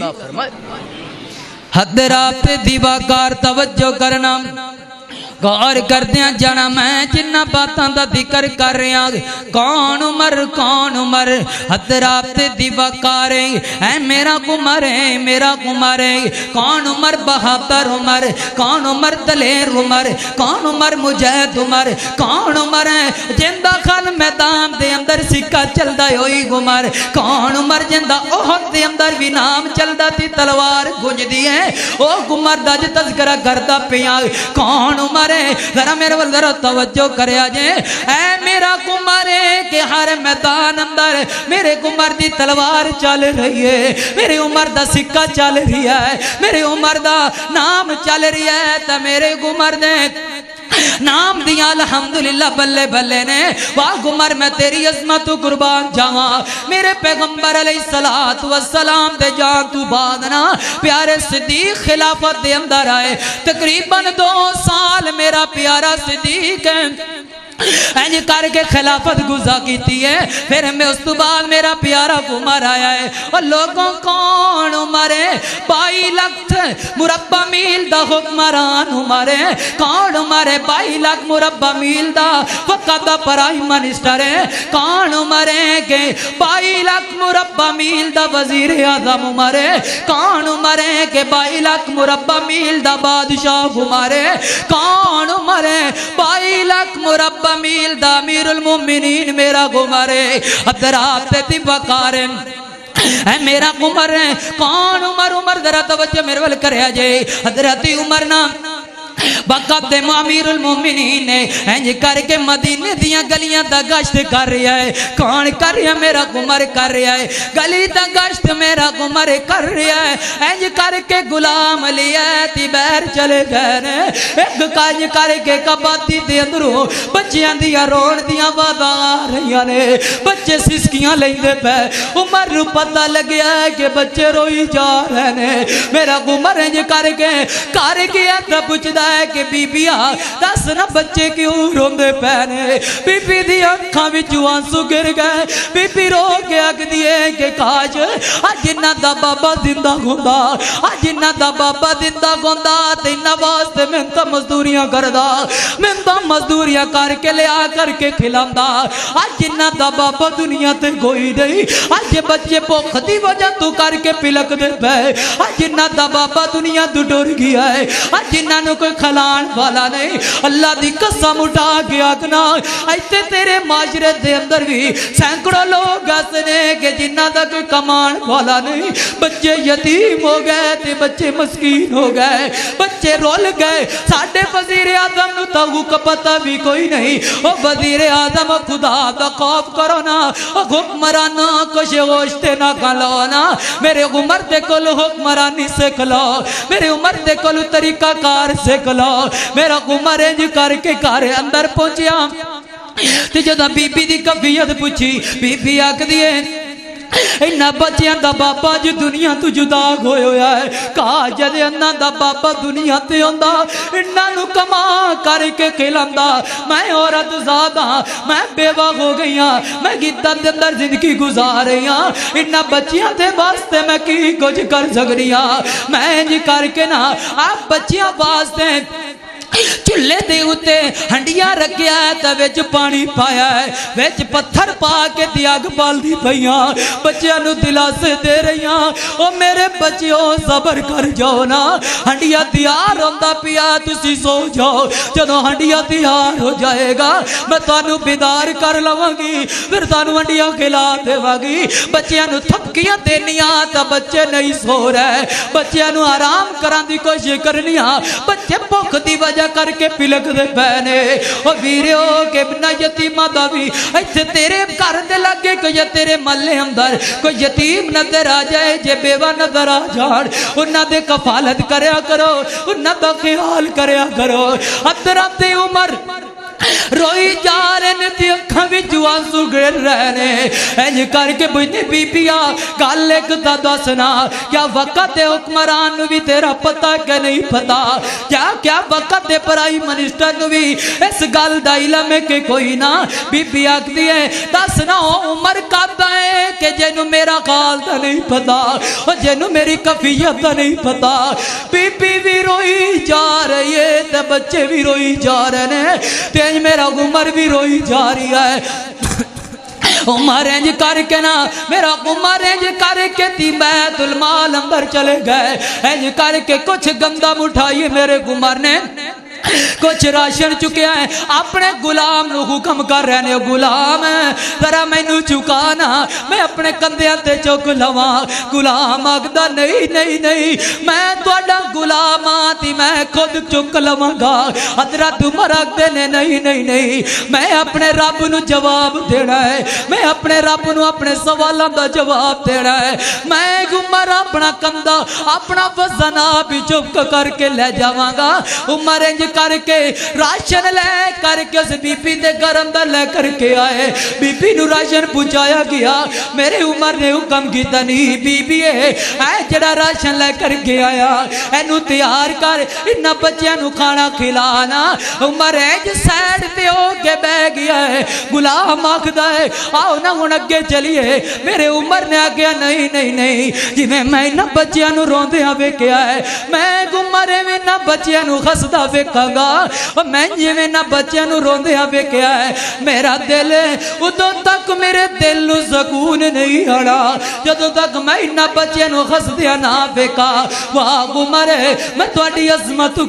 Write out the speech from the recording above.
عطا فرمائے۔ حد رابطے دیواکار توجہ کرنا، غور کردیاں جانا میں جنہ باتاں دا ذکر کر رہا کون عمر حد رابطے دیواکار اے میرا عمر ہے میرا عمر ہے کون عمر بہادر عمر کون عمر دلیر عمر کون عمر مجاہد عمر کون عمر ہے جندہ خان میدان دے اندر سکہ چلدا ہوئی عمر کون عمر جندہ احد دے اندر بھی نام چلدا تی تلوار گنج دی ہے او عمر دا جو تذکرہ کردا پیا کون عمر ذرا میرے وال ذرا توجہ کریا جے اے میرا عمر ہے کہ ہر میدان اندر میرے عمر دی تلوار چل رہی ہے میرے عمر دا سکہ چل رہی ہے میرے عمر دا نام چل رہی ہے تا میرے عمر دے نام دیا الحمدللہ بلے بلے نے واہ عمر میں تیری عظمت قربان جاواں میرے پیغمبر علیہ السلام دے جان تو بعدنا پیارے صدیق خلافت دے اندر آئے تقریباً 2 سال میرا پیارا صدیق ہے اینج کر کے خلافت گزا کیتی ہے پھر میں اس تو بعد میرا پیارا عمر آیا ہے اور لوگوں کون عمر ہے 22 لاکھ مربع میل دا حکمران عمر ہے کون عمر ہے 22 لاکھ مربع میل دا وقت دا پرائم منسٹر ہے کون عمر ہے کہ 22 لاکھ مربع میل دا وزیر اعظم عمر ہے کون عمر ہے کہ 22 لاکھ مربع میل دا بادشاہ عمر ہے کون عمر ہے 22 لاکھ مربع میل دا امیر المومنین میرا عمر ہے حضرات دیواکار اے میرا عمر ہے کون عمر ذرا توجہ میرے ول کریا جے حضرت عمر نا وقت امیر المومنین نے انج کر کے مدینے دیاں گلیاں دا گشت کر رہا ہے کون کر رہا ہے میرا عمر کر رہا ہے گلی دا گشت میرا عمر کر رہا ہے انج کر کے غلام لیا تی بہر چلے گئے نے ایک کانج کر کے کباتی دے اندروں بچیاں دیاں روڑ دیاں باداں آ رہیاں نے بچے سسکیاں لیندے پہ عمر نو پتہ لگیا ہے کہ بچے روئی جا رہے نے میرا عمر انج کر گیا تا پوچھدا ہے کہ بی بیا دس نا بچے کیوں روندے پہنے بی بی دی اکھاں وچ آنسو گر گئے بی بی رو کے آکھ دیے کہ کاش اج انہاں دا بابا زندہ ہوندا اج انہاں دا بابا زندہ ہوندا تے انہاں واسطے محنت مزدوریاں کردا محنت مزدوریاں کر کے لیا کر کے کھلاندا اج انہاں دا بابا دنیا تے کوئی نہیں اج بچے بھوک دی وجہ تو کر کے پلک دے پے اج انہاں دا بابا دنیا تو ڈر گیا ہے اج انہاں نو کوئی کھلان والا نہیں اللہ دی قسم اٹھا گیا کنا ایتے تیرے معاشرے دے اندر بھی سینکڑوں لوگ ایسے کہ جنہ دا کوئی کمان والا نہیں بچے یتیم ہو گئے تے بچے مسکین ہو گئے بچے رول گئے ساڑھے وزیر اعظم نو تاہو کا پتہ بھی کوئی نہیں او وزیر اعظم خدا دا خوف کرو نا او حکمرانا کش گوشتے نہ کھلو نا میرے عمر دے کل حکمرانی سے کھلو میرے عمر دے کل طریقہ کار سے کھلو میرا عمر انج کر کے گھر اندر پہنچیا تے جدوں بی بی دی کفیت پوچھی بی بی آکھ دیے انہاں بچیاں دا بابا جو دنیا تو جدا ہوئے ہویا ہے کہا جدے انہاں دا بابا دنیا تے ہوندا انہاں نو کما کر کے کھلاندا میں عورت زادہ میں بیوہ ہو گئی ہاں میں غدت دے اندر زندگی گزار رہی ہاں انہاں بچیاں دے واسطے میں کی کچھ کر سکدی ہاں میں انج کر کے نا آپ بچیاں واسطے چلے دے ہوتے ہنڈیاں رکھیا ہے تا ویچ پانی پایا ہے ویچ پتھر پا کے دیاگ پال دی پہیاں بچیاں نو دلا سے دے رہیاں او میرے بچیوں صبر کر جاؤ نا ہنڈیاں تیار ہوندہ پیا تسی سو جاؤ جدو ہنڈیاں تیار ہو جائے گا میں تانو بیدار کر لوں گی پھر تانو ہنڈیاں کھلا دے واگی بچیاں نو تھپکیاں دینیاں تا بچے نہیں سو رہے بچیاں نو آرام کران دی کوشش کرنیاں بچے بھوک دی وجہ کر کے پلک دے پہنے او ویریو کہ بنا یتیمہ دا بھی ایسے تیرے گھر دے لگے کہ یا تیرے ملے اندر کوئی یتیم نظر آ جائے جے بیوہ نظر آ جان انہاں دے کفالت کریا کرو انہاں دا خیال کریا کرو حضرت عمر روئی جا رہے نے تی اکھاں وچ آنسو گر رہے نے انج کر کے بجنے بی بیا گل ایک دا دسنا کیا وقت حکمران نو بھی تیرا پتہ کہ نہیں پتا کیا وقت پرائم منسٹر نو بھی اس گل دا علم ہے کہ کوئی نہ بی بی آکھدی ہے دسنا عمر کب ہے کہ جنوں میرا حال دا نہیں پتا اور جنوں میری کفیت دا نہیں پتا بی بی بھی روئی جا رہی ہے تے بچے بھی روئی جا رہے ہیں تے میرا عمر بھی روئی جا رہی ہے عمر انج کر کے نا میرا عمر انج کر کے تی بیت المال اندر چلے گئے انج کر کے کچھ گندم اٹھائی میرے عمر نے کچھ راشن چکے ہیں اپنے غلام نو حکم کر رہے ہیں غلام ذرا مینوں چکانا میں اپنے کندھیاں تے چک لواں غلام آکھدا نہیں میں تہاڈا غلام ہاں تے میں خود چک لواں گا حضرت عمر آکھدے نے نہیں میں اپنے رب نو جواب دینا ہے میں اپنے رب نو اپنے سوالاں دا جواب دینا ہے میں عمر اپنا کندھا اپنا وزن آپ چک کر کے لے جاواں گا عمر انج کر کے راشن لے کر کے اس بی بی دے گھر اندر لے کر کے آئے بی بی نو راشن پہنچایا گیا میرے عمر نے حکم کیتا نہیں بی بی اے جڑا راشن لے کر کے آیا اینو تیار کر انہاں بچیاں نو کھانا کھلانا عمر انج سائیڈ تے ہو کے بیٹھ گیا ہے غلام آکھدا ہے آؤ نہ ہن اگے چلیے میرے عمر نے آکھیا نہیں جویں میں انہاں بچیاں نو روندیاں ویکھیا ہے میں عمر ایویں نہ بچیاں نو ہسدا ویکھاں گا میں جویں نہ بچیاں نو روندیاں ویکھیا ہے میرا دل ادوں تک میرے دل نو سکون نہیں آنا جدوں تک میں انہاں بچیاں نو ہسدیاں نہ ویکھاں واہ عمر میں تہاڈی عظمت